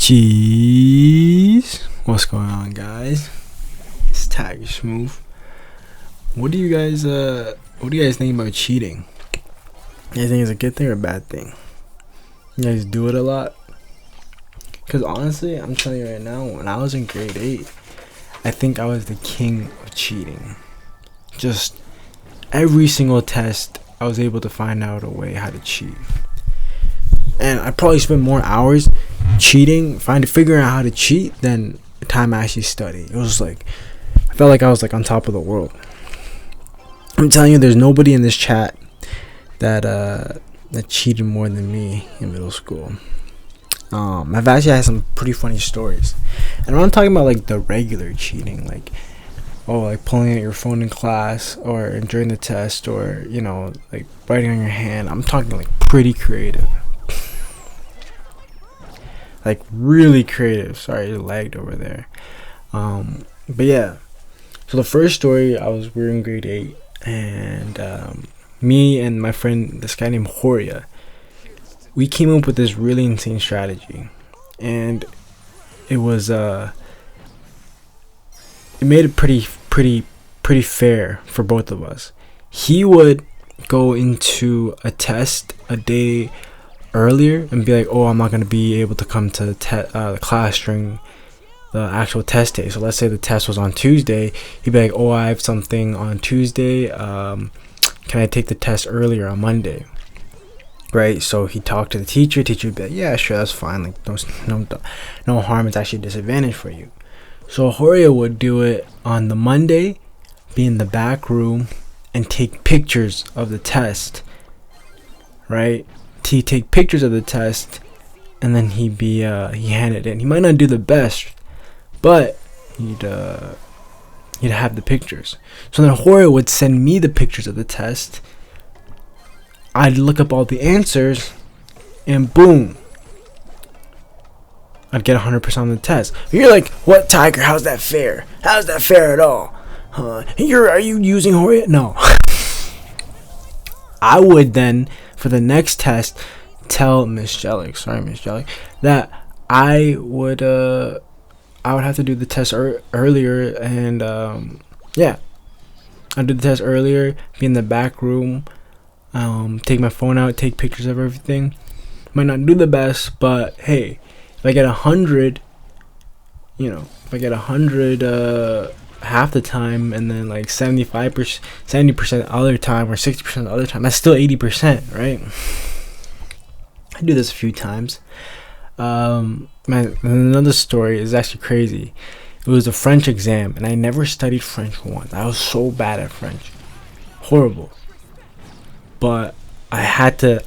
Jeez, what's going on, guys? It's Tiger Smooth. What do you guys think about cheating? You guys think it's a good thing or a bad thing? You guys do it a lot? Cause honestly, I'm telling you right now, when I was in grade 8, I think I was the king of cheating. Just every single test, I was able to find out a way how to cheat. And I probably spent more hours cheating, figuring out how to cheat than the time I actually studied. It was like, I felt like I was like on top of the world. I'm telling you, there's nobody in this chat that cheated more than me in middle school. I've actually had some pretty funny stories, and I'm not talking about like the regular cheating, like pulling out your phone in class or during the test, or like writing on your hand. I'm talking like pretty creative. Like really creative. Sorry, it lagged over there. But yeah. So the first story, we were in grade 8, and me and my friend, this guy named Horia, we came up with this really insane strategy, and it was it made it pretty fair for both of us. He would go into a test a day earlier and be like, oh, I'm not going to be able to come to the class during the actual test day. So let's say the test was on Tuesday. He'd be like, oh, I have something on Tuesday. Can I take the test earlier on Monday? Right? So he talked to the teacher. Teacher would be like, yeah, sure, that's fine. Like, no harm. It's actually a disadvantage for you. So Horia would do it on the Monday, be in the back room, and take pictures of the test. Right? He'd take pictures of the test, and then he hand it in. He might not do the best, but he'd have the pictures. So then Horia would send me the pictures of the test. I'd look up all the answers, and boom, I'd get 100% on the test. You're like, what, Tiger? How's that fair? How's that fair at all? Are you using Horia? No. I would then, for the next test, tell Miss Jellick, that I would have to do the test earlier, and I'd do the test earlier, be in the back room, take my phone out, take pictures of everything. Might not do the best, but hey, if I get 100, half the time, and then like 70% the other time, or 60% the other time, that's still 80%, right? I do this a few times. Man, another story is actually crazy. It was a French exam, and I never studied French once. I was so bad at French, horrible. But I had to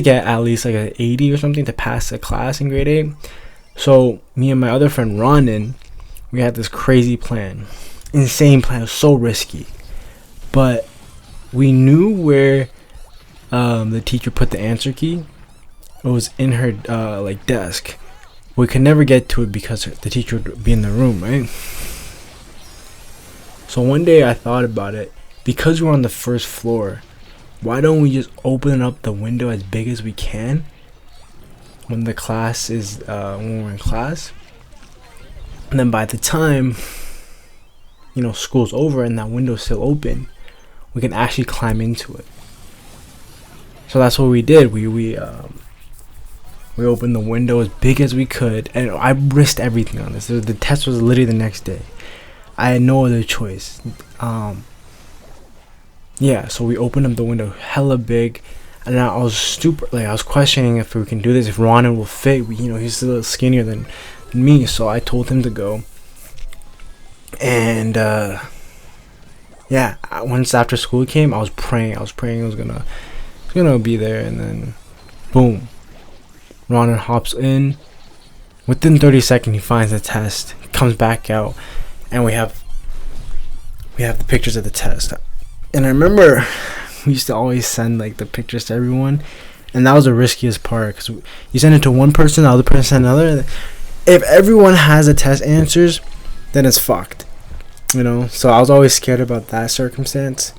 get at least like an 80 or something to pass the class in grade 8. So me and my other friend Ronan, we had this crazy plan, insane plan. It was so risky, but we knew where the teacher put the answer key. It was in her desk. We could never get to it because the teacher would be in the room, right? So one day I thought about it. Because we're on the first floor, why don't we just open up the window as big as we can when the class is when we're in class, and then by the time school's over and that window's still open, we can actually climb into it. So that's what we did. We opened the window as big as we could, and I risked everything on this. The test was literally the next day. I had no other choice. So we opened up the window hella big, and I was I was questioning if we can do this, if Ronan will fit. He's a little skinnier than me, so I told him to go. And once after school came, I was praying. I was gonna be there, and then boom, Ronan hops in. Within 30 seconds, he finds the test, comes back out, and we have the pictures of the test. And I remember we used to always send like the pictures to everyone, and that was the riskiest part, because you send it to one person, the other person send another. If everyone has the test answers, then it's fucked, So I was always scared about that circumstance.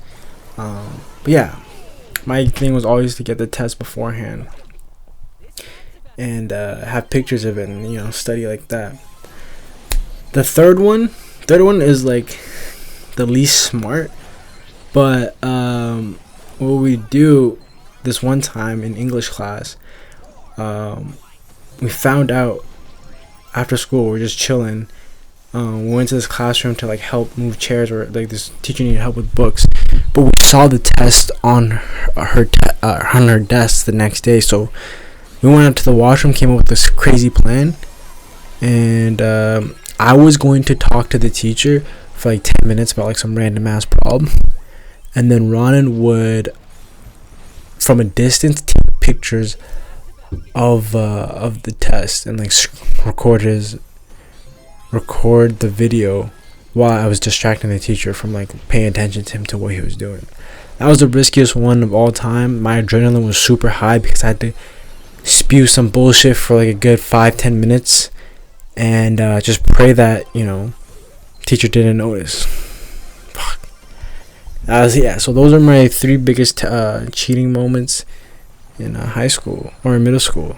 But yeah, my thing was always to get the test beforehand. and have pictures of it, and study like that. The third one is like the least smart, but what we do this one time in English class, we found out after school, we're just chilling. We went to this classroom to like help move chairs, or like this teacher needed help with books, but we saw the test on her desk the next day. So we went out to the washroom, came up with this crazy plan, and I was going to talk to the teacher for like 10 minutes about like some random ass problem, and then Ronan would, from a distance, take pictures of the test and like record the video while I was distracting the teacher from like paying attention to him, to what he was doing. That was the riskiest one of all time. My adrenaline was super high because I had to spew some bullshit for like a good 5-10 minutes and just pray that teacher didn't notice. Fuck. So those are my 3 biggest cheating moments in high school or in middle school.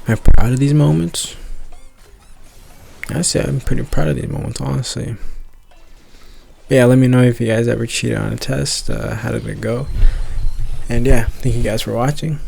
Am I proud of these moments? I say I'm pretty proud of these moments, honestly. But yeah, let me know if you guys ever cheated on a test. How did it go? And yeah, thank you guys for watching.